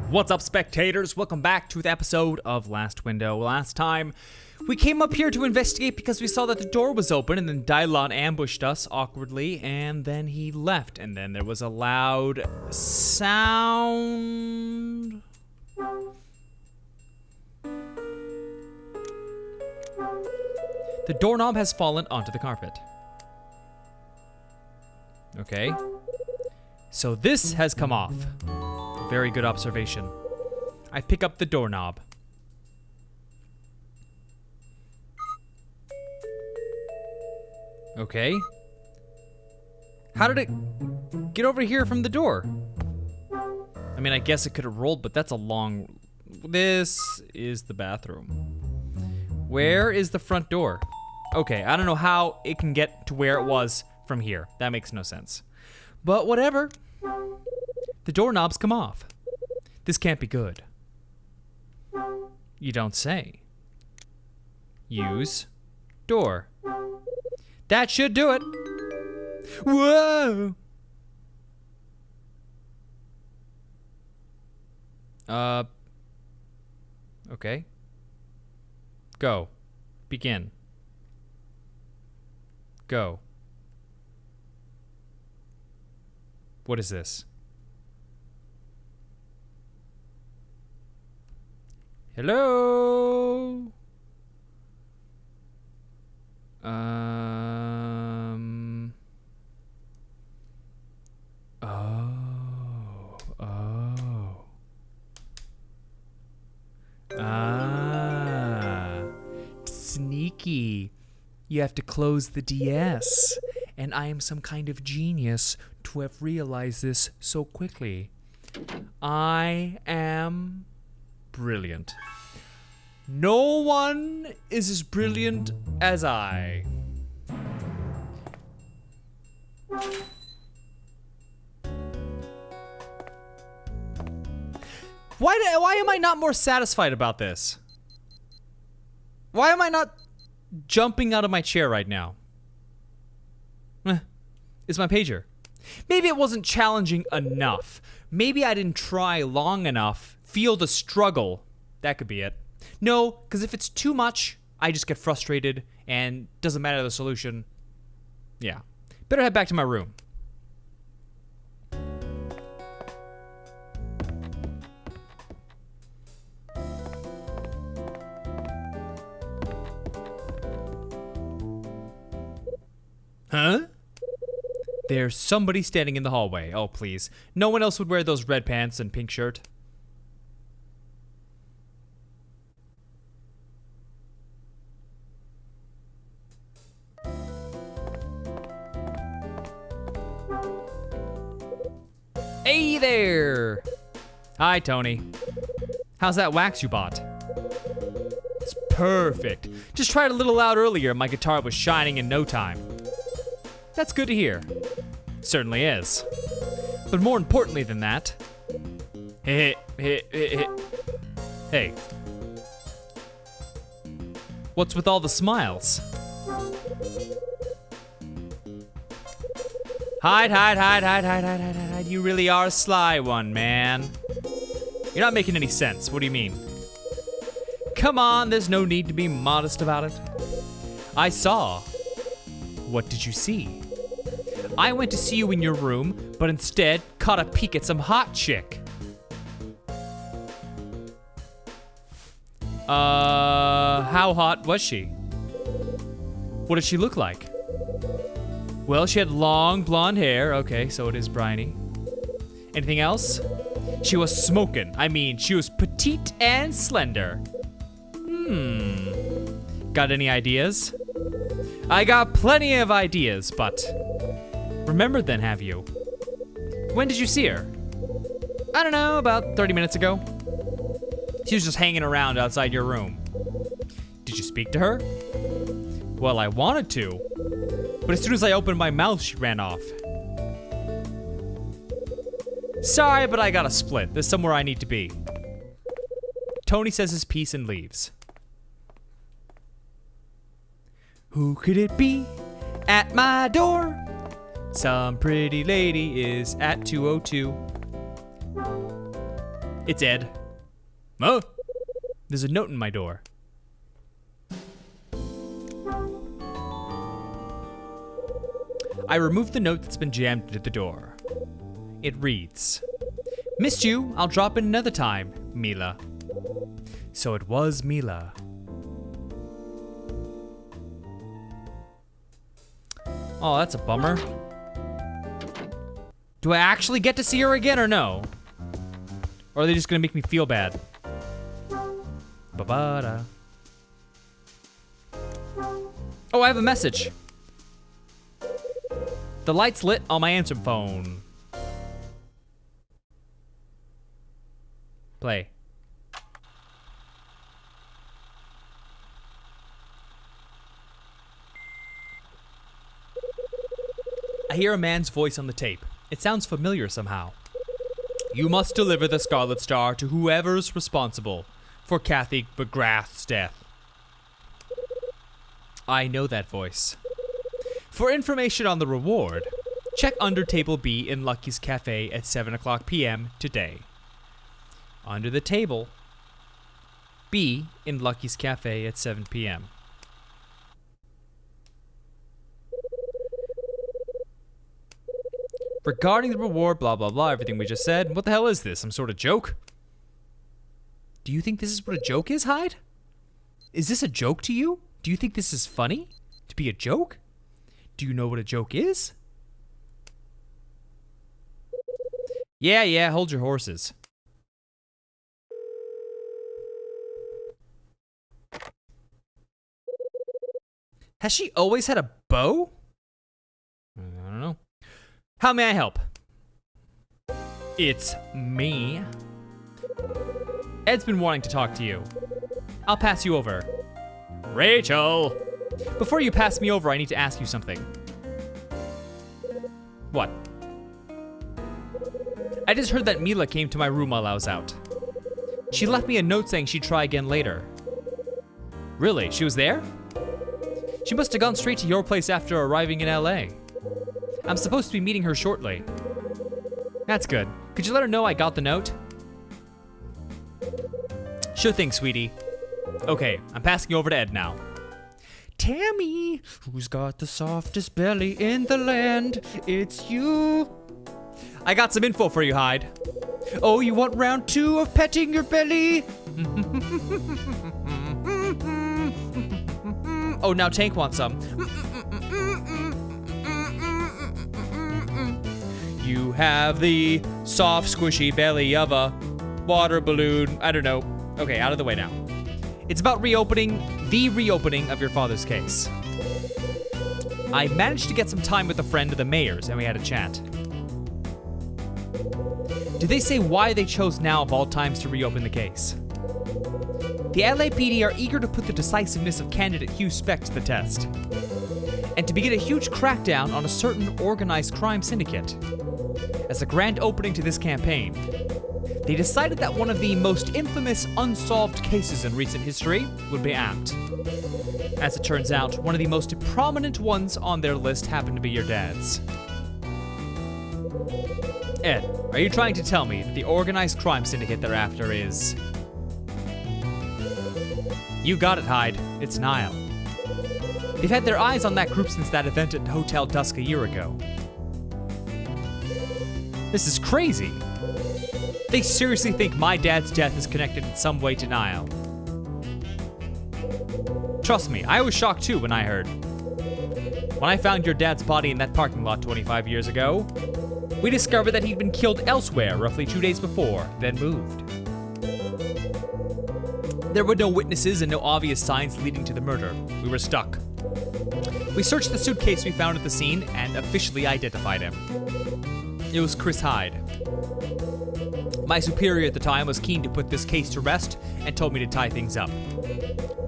What's up, spectators? Welcome back to the episode of Last Window. Last time, we came up here to investigate because we saw that the door was open, and then Dylon ambushed us awkwardly, and then he left, and then there was a loud sound. The doorknob has fallen onto the carpet. Okay. So this has come off. Very good observation. I pick up the doorknob. Okay. How did it get over here from the door? I mean, I guess it could have rolled, but that's a long... This is the bathroom. Where is the front door? Okay, I don't know how it can get to where it was from here. That makes no sense. But whatever. The doorknob's come off. This can't be good. You don't say. Use door. That should do it. Whoa! Okay. Go. Begin. Go. What is this? Hello? Sneaky. You have to close the DS. And I am some kind of genius to have realized this so quickly. I am brilliant. No one is as brilliant as I. Why am I not more satisfied about this? Why am I not jumping out of my chair right now? It's my pager. Maybe it wasn't challenging enough. Maybe I didn't try long enough. Feel the struggle. That could be it. No, because if it's too much, I just get frustrated and doesn't matter the solution. Yeah. Better head back to my room. Huh? There's somebody standing in the hallway. Oh, please. No one else would wear those red pants and pink shirt. Hey there! Hi, Tony. How's that wax you bought? It's perfect. Just tried a little loud earlier and my guitar was shining in no time. That's good to hear. Certainly is. But more importantly than that... Hey. What's with all the smiles? Hide. You really are a sly one, man. You're not making any sense. What do you mean? Come on, there's no need to be modest about it. I saw. What did you see? I went to see you in your room, but instead caught a peek at some hot chick. How hot was she? What did she look like? Well, she had long blonde hair. Okay, so it is briny. Anything else? She was smoking. I mean, she was petite and slender. Got any ideas? I got plenty of ideas, but... Remembered then, have you? When did you see her? I don't know, about 30 minutes ago. She was just hanging around outside your room. Did you speak to her? Well, I wanted to, but as soon as I opened my mouth, she ran off. Sorry, but I gotta split. There's somewhere I need to be. Tony says his piece and leaves. Who could it be at my door? Some pretty lady is at 202. It's Ed. Oh, there's a note in my door. I removed the note that's been jammed into the door. It reads, "Missed you, I'll drop in another time, Mila." So it was Mila. Oh, that's a bummer. Do I actually get to see her again or no? Or are they just gonna make me feel bad? Ba-ba-da. Oh, I have a message. The light's lit on my answer phone. Play. I hear a man's voice on the tape. It sounds familiar somehow. "You must deliver the Scarlet Star to whoever's responsible for Kathy McGrath's death." I know that voice. For information on the reward, check under table B in Lucky's Cafe at 7 o'clock p.m. today. Under the table B in Lucky's Cafe at 7 p.m. Regarding the reward, blah, blah, blah, everything we just said. What the hell is this? Some sort of joke? Do you think this is what a joke is, Hyde? Is this a joke to you? Do you think this is funny? To be a joke? Do you know what a joke is? Yeah, hold your horses. Has she always had a bow? I don't know. How may I help? It's me. Ed's been wanting to talk to you. I'll pass you over. Rachel! Before you pass me over, I need to ask you something. What? I just heard that Mila came to my room while I was out. She left me a note saying she'd try again later. Really? She was there? She must have gone straight to your place after arriving in LA. I'm supposed to be meeting her shortly. That's good. Could you let her know I got the note? Sure thing, sweetie. Okay, I'm passing you over to Ed now. Tammy, who's got the softest belly in the land? It's you. I got some info for you, Hyde. Oh, you want round 2 of petting your belly? Oh, now Tank wants some. You have the soft, squishy belly of a water balloon. I don't know. Okay, out of the way now. It's about the reopening of your father's case. I managed to get some time with a friend of the mayor's and we had a chat. Did they say why they chose now of all times to reopen the case? The LAPD are eager to put the decisiveness of candidate Hugh Speck to the test, and to begin a huge crackdown on a certain organized crime syndicate. As a grand opening to this campaign, they decided that one of the most infamous unsolved cases in recent history would be apt. As it turns out, one of the most prominent ones on their list happened to be your dad's. Ed, are you trying to tell me that the organized crime syndicate they're after is... You got it, Hyde. It's Nile. They've had their eyes on that group since that event at Hotel Dusk a year ago. This is crazy. They seriously think my dad's death is connected in some way to Nile. Trust me, I was shocked too when I heard. When I found your dad's body in that parking lot 25 years ago, we discovered that he'd been killed elsewhere roughly 2 days before, then moved. There were no witnesses and no obvious signs leading to the murder. We were stuck. We searched the suitcase we found at the scene and officially identified him. It was Chris Hyde. My superior at the time was keen to put this case to rest and told me to tie things up.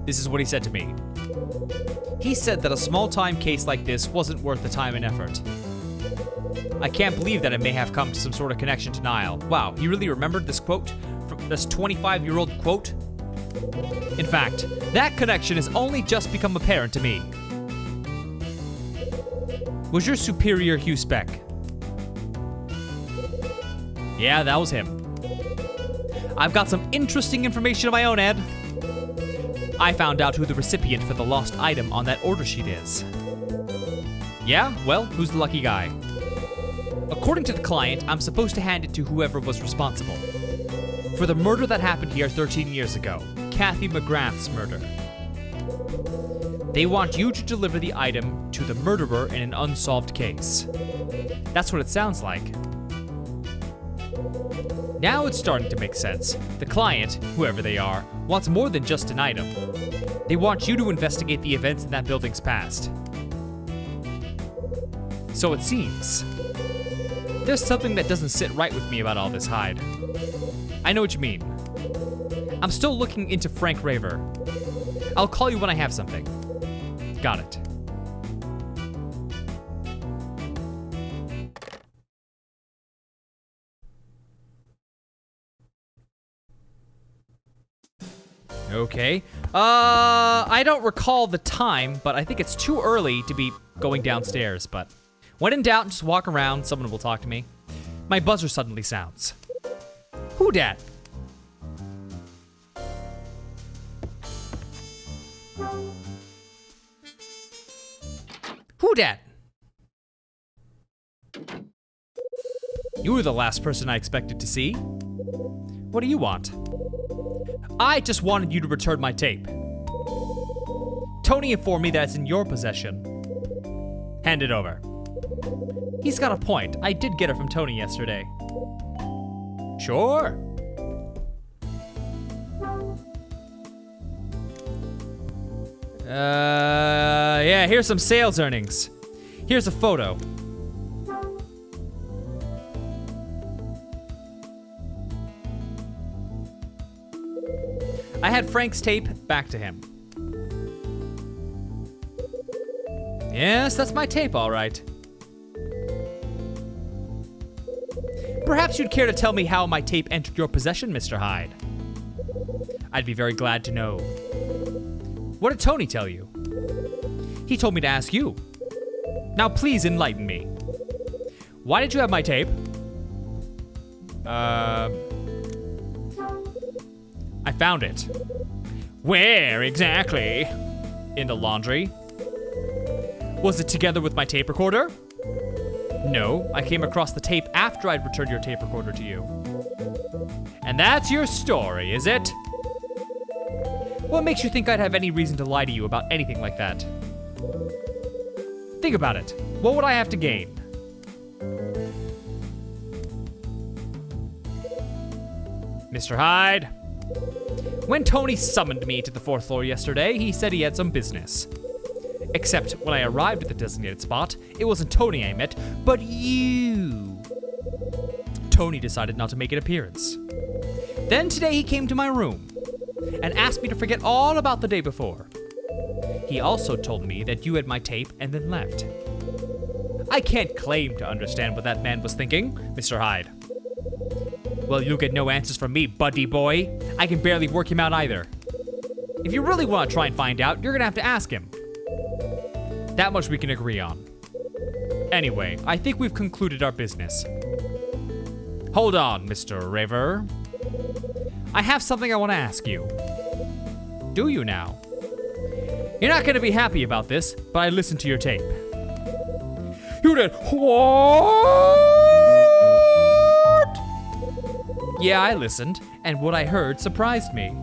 This is what he said to me. He said that a small-time case like this wasn't worth the time and effort. I can't believe that it may have come to some sort of connection to Nile. Wow, he really remembered this quote? This 25-year-old quote? In fact, that connection has only just become apparent to me. Was your superior Hugh Speck? Yeah, that was him. I've got some interesting information of my own, Ed. I found out who the recipient for the lost item on that order sheet is. Yeah? Well, who's the lucky guy? According to the client, I'm supposed to hand it to whoever was responsible for the murder that happened here 13 years ago. Kathy McGrath's murder. They want you to deliver the item to the murderer in an unsolved case. That's what it sounds like. Now it's starting to make sense. The client, whoever they are, wants more than just an item. They want you to investigate the events in that building's past. So it seems. There's something that doesn't sit right with me about all this, Hyde. I know what you mean. I'm still looking into Frank Raver. I'll call you when I have something. Got it. Okay. I don't recall the time, but I think it's too early to be going downstairs, but when in doubt, just walk around, someone will talk to me. My buzzer suddenly sounds. Who dat? Who dat? You were the last person I expected to see. What do you want? I just wanted you to return my tape. Tony informed me that it's in your possession. Hand it over. He's got a point. I did get it from Tony yesterday. Sure. Yeah, here's some sales earnings. Here's a photo. I had Frank's tape back to him. Yes, that's my tape, all right. Perhaps you'd care to tell me how my tape entered your possession, Mr. Hyde. I'd be very glad to know. What did Tony tell you? He told me to ask you. Now please enlighten me. Why did you have my tape? I found it. Where exactly? In the laundry. Was it together with my tape recorder? No, I came across the tape after I'd returned your tape recorder to you. And that's your story, is it? What makes you think I'd have any reason to lie to you about anything like that? Think about it. What would I have to gain? Mr. Hyde. When Tony summoned me to the 4th floor yesterday, he said he had some business. Except when I arrived at the designated spot, it wasn't Tony I met, but you. Tony decided not to make an appearance. Then today he came to my room and asked me to forget all about the day before. He also told me that you had my tape and then left. I can't claim to understand what that man was thinking, Mr. Hyde. Well, you'll get no answers from me, buddy boy. I can barely work him out either. If you really want to try and find out, you're gonna have to ask him. That much we can agree on. Anyway, I think we've concluded our business. Hold on, Mr. Raver. I have something I want to ask you. Do you now? You're not gonna be happy about this, but I listened to your tape. You did what? Yeah, I listened, and what I heard surprised me.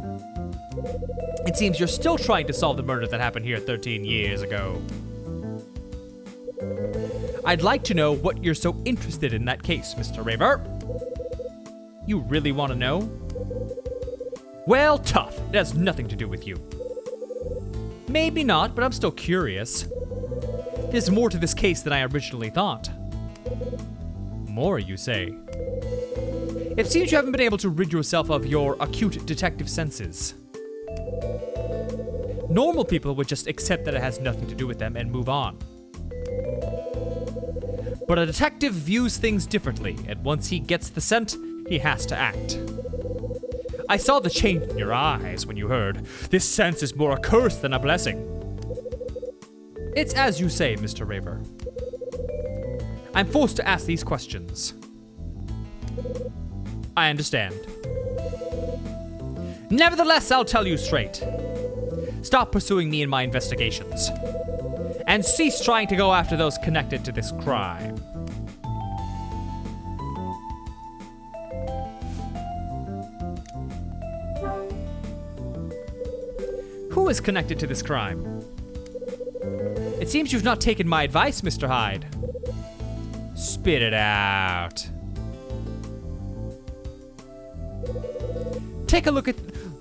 It seems you're still trying to solve the murder that happened here 13 years ago. I'd like to know what you're so interested in that case, Mr. Raver. You really want to know? Well, tough. It has nothing to do with you. Maybe not, but I'm still curious. There's more to this case than I originally thought. More, you say? It seems you haven't been able to rid yourself of your acute detective senses. Normal people would just accept that it has nothing to do with them and move on. But a detective views things differently, and once he gets the scent, he has to act. I saw the change in your eyes when you heard, "This sense is more a curse than a blessing." It's as you say, Mr. Raver. I'm forced to ask these questions. I understand. Nevertheless, I'll tell you straight. Stop pursuing me in my investigations. And cease trying to go after those connected to this crime. Who is connected to this crime? It seems you've not taken my advice, Mr. Hyde. Spit it out. Take a look at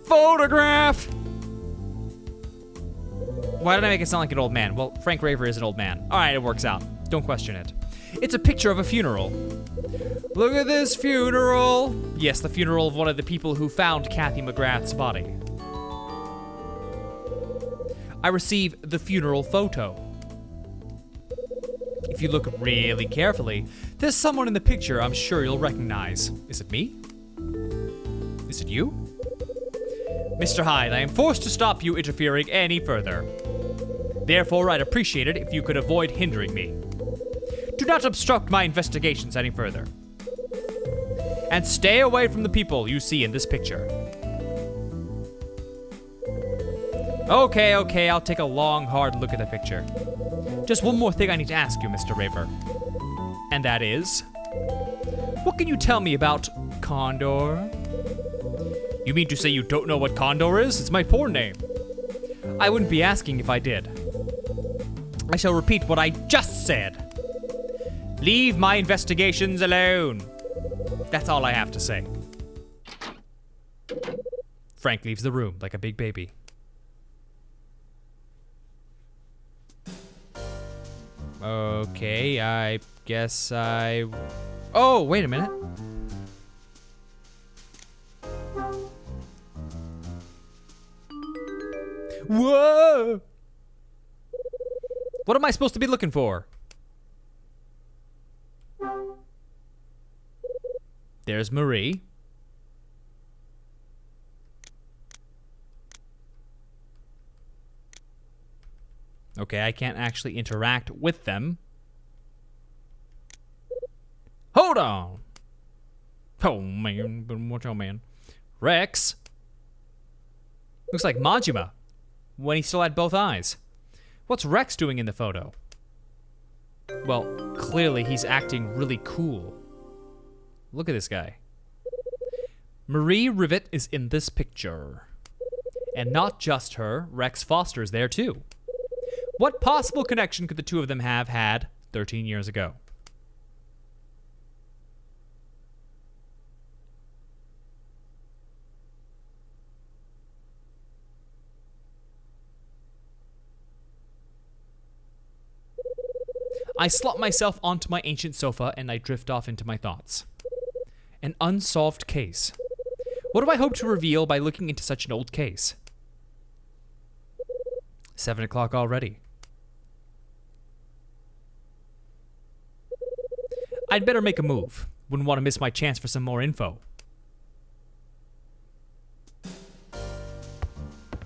photograph. Why did I make it sound like an old man? Well, Frank Raver is an old man. All right, it works out. Don't question it. It's a picture of a funeral. Look at this funeral. Yes, the funeral of one of the people who found Kathy McGrath's body. I receive the funeral photo. If you look really carefully, there's someone in the picture I'm sure you'll recognize. Is it me? Is it you? Mr. Hyde, I am forced to stop you interfering any further. Therefore, I'd appreciate it if you could avoid hindering me. Do not obstruct my investigations any further. And stay away from the people you see in this picture. Okay, I'll take a long, hard look at the picture. Just one more thing I need to ask you, Mr. Raver. And that is, what can you tell me about Condor? You mean to say you don't know what Condor is? It's my porn name. I wouldn't be asking if I did. I shall repeat what I just said. Leave my investigations alone. That's all I have to say. Frank leaves the room like a big baby. Okay, I guess I... Oh, wait a minute. Whoa! What am I supposed to be looking for? There's Marie. Okay, I can't actually interact with them. Hold on! Oh man, watch out, man. Rex? Looks like Majima, when he still had both eyes. What's Rex doing in the photo? Well, clearly he's acting really cool. Look at this guy. Marie Rivet is in this picture. And not just her, Rex Foster's there too. What possible connection could the two of them have had 13 years ago? I slop myself onto my ancient sofa and I drift off into my thoughts. An unsolved case. What do I hope to reveal by looking into such an old case? 7 o'clock already. I'd better make a move. Wouldn't want to miss my chance for some more info.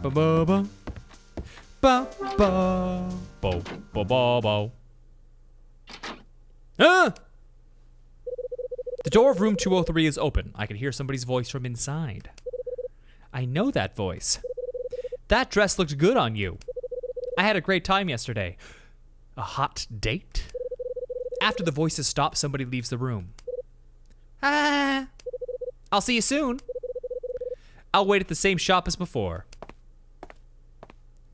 Ba-ba-ba. Ba-ba. Bo-ba-ba-bo. Ah! The door of room 203 is open. I can hear somebody's voice from inside. I know that voice. That dress looked good on you. I had a great time yesterday. A hot date? After the voices stop, somebody leaves the room. Ah! I'll see you soon. I'll wait at the same shop as before.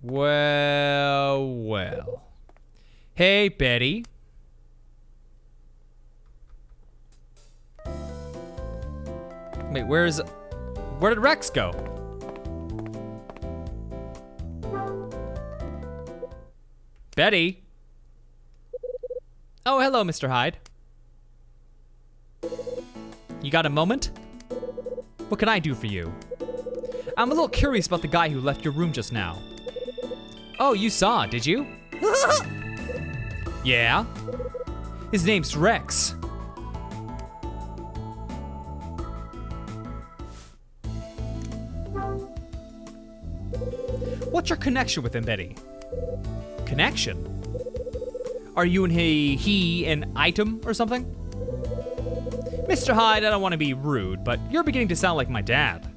Well. Hey, Betty. Wait, where did Rex go? Betty? Oh, hello, Mr. Hyde. You got a moment? What can I do for you? I'm a little curious about the guy who left your room just now. Oh, you saw, did you? Yeah? His name's Rex. What's your connection with him, Betty? Connection? Are you and he an item or something? Mr. Hyde, I don't want to be rude, but you're beginning to sound like my dad.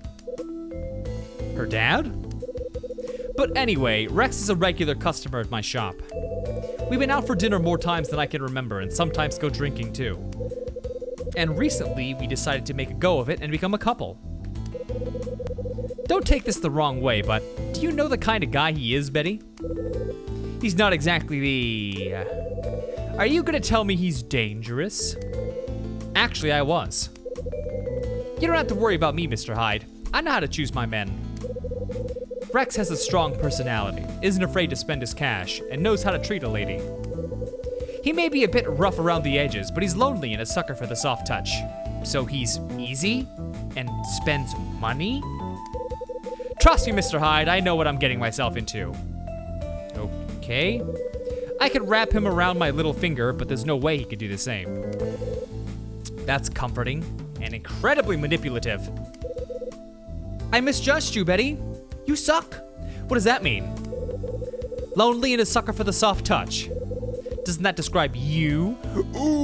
Her dad? But anyway, Rex is a regular customer at my shop. We've been out for dinner more times than I can remember, and sometimes go drinking too. And recently, we decided to make a go of it and become a couple. Don't take this the wrong way, but do you know the kind of guy he is, Betty? He's not exactly the... Are you gonna tell me he's dangerous? Actually, I was. You don't have to worry about me, Mr. Hyde. I know how to choose my men. Rex has a strong personality, isn't afraid to spend his cash, and knows how to treat a lady. He may be a bit rough around the edges, but he's lonely and a sucker for the soft touch. So he's easy? And spends money? Trust me, Mr. Hyde, I know what I'm getting myself into. Okay. I could wrap him around my little finger, but there's no way he could do the same. That's comforting and incredibly manipulative. I misjudged you, Betty. You suck. What does that mean? Lonely and a sucker for the soft touch. Doesn't that describe you? Ooh.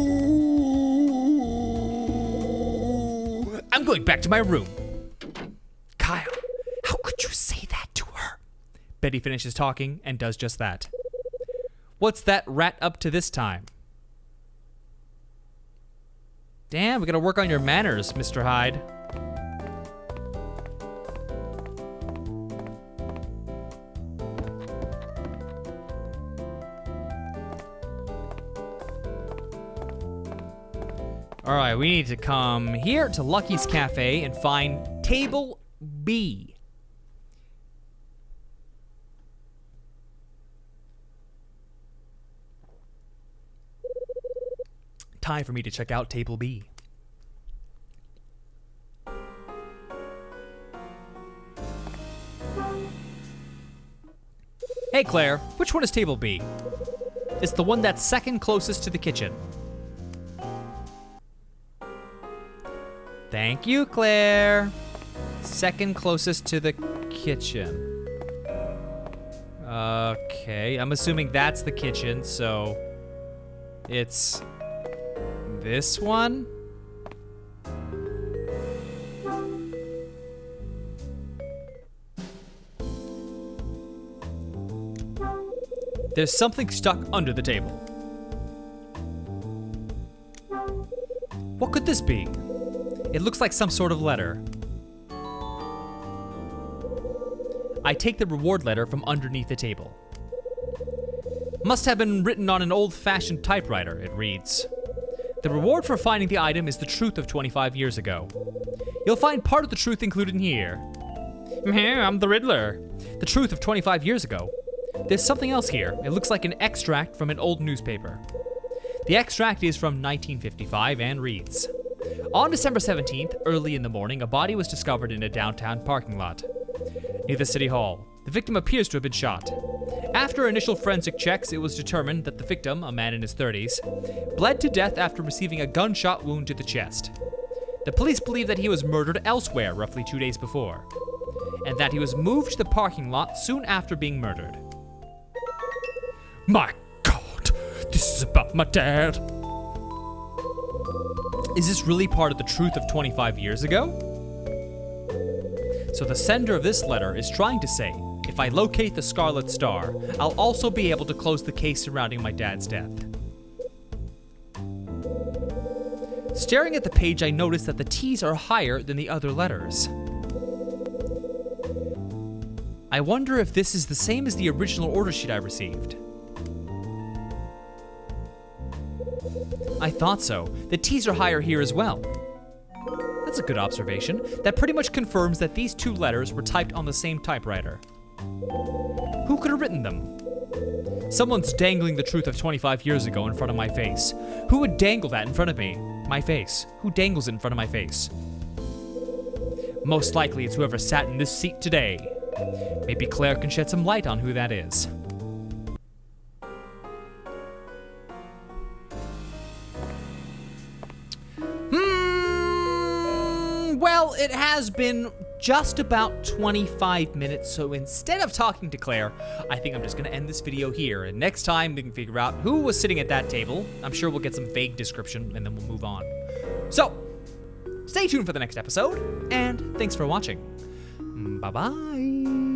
I'm going back to my room. Kyle, how could you say that to her? Betty finishes talking and does just that. What's that rat up to this time? Damn, we gotta work on your manners, Mr. Hyde. All right, we need to come here to Lucky's Cafe and find table B. Time for me to check out table B. Hey Claire, which one is table B? It's the one that's second closest to the kitchen. Thank you, Claire. Second closest to the kitchen. Okay, I'm assuming that's the kitchen, so it's this one? There's something stuck under the table. What could this be? It looks like some sort of letter. I take the reward letter from underneath the table. Must have been written on an old-fashioned typewriter, it reads. The reward for finding the item is the truth of 25 years ago. You'll find part of the truth included in here. I'm the Riddler. The truth of 25 years ago. There's something else here. It looks like an extract from an old newspaper. The extract is from 1955 and reads, on December 17th, early in the morning, a body was discovered in a downtown parking lot near the city hall. The victim appears to have been shot. After initial forensic checks, it was determined that the victim, a man in his 30s, bled to death after receiving a gunshot wound to the chest. The police believe that he was murdered elsewhere roughly 2 days before, and that he was moved to the parking lot soon after being murdered. My God, this is about my dad. Is this really part of the truth of 25 years ago? So the sender of this letter is trying to say, if I locate the Scarlet Star, I'll also be able to close the case surrounding my dad's death. Staring at the page, I notice that the T's are higher than the other letters. I wonder if this is the same as the original order sheet I received. I thought so. The T's are higher here as well. That's a good observation. That pretty much confirms that these two letters were typed on the same typewriter. Who could have written them? Someone's dangling the truth of 25 years ago in front of my face. Who would dangle that in front of me? My face. Who dangles it in front of my face? Most likely it's whoever sat in this seat today. Maybe Claire can shed some light on who that is. Well, it has been just about 25 minutes, so instead of talking to Claire, I think I'm just gonna end this video here, and next time we can figure out who was sitting at that table. I'm sure we'll get some vague description, and then we'll move on. So, stay tuned for the next episode, and thanks for watching. Bye-bye.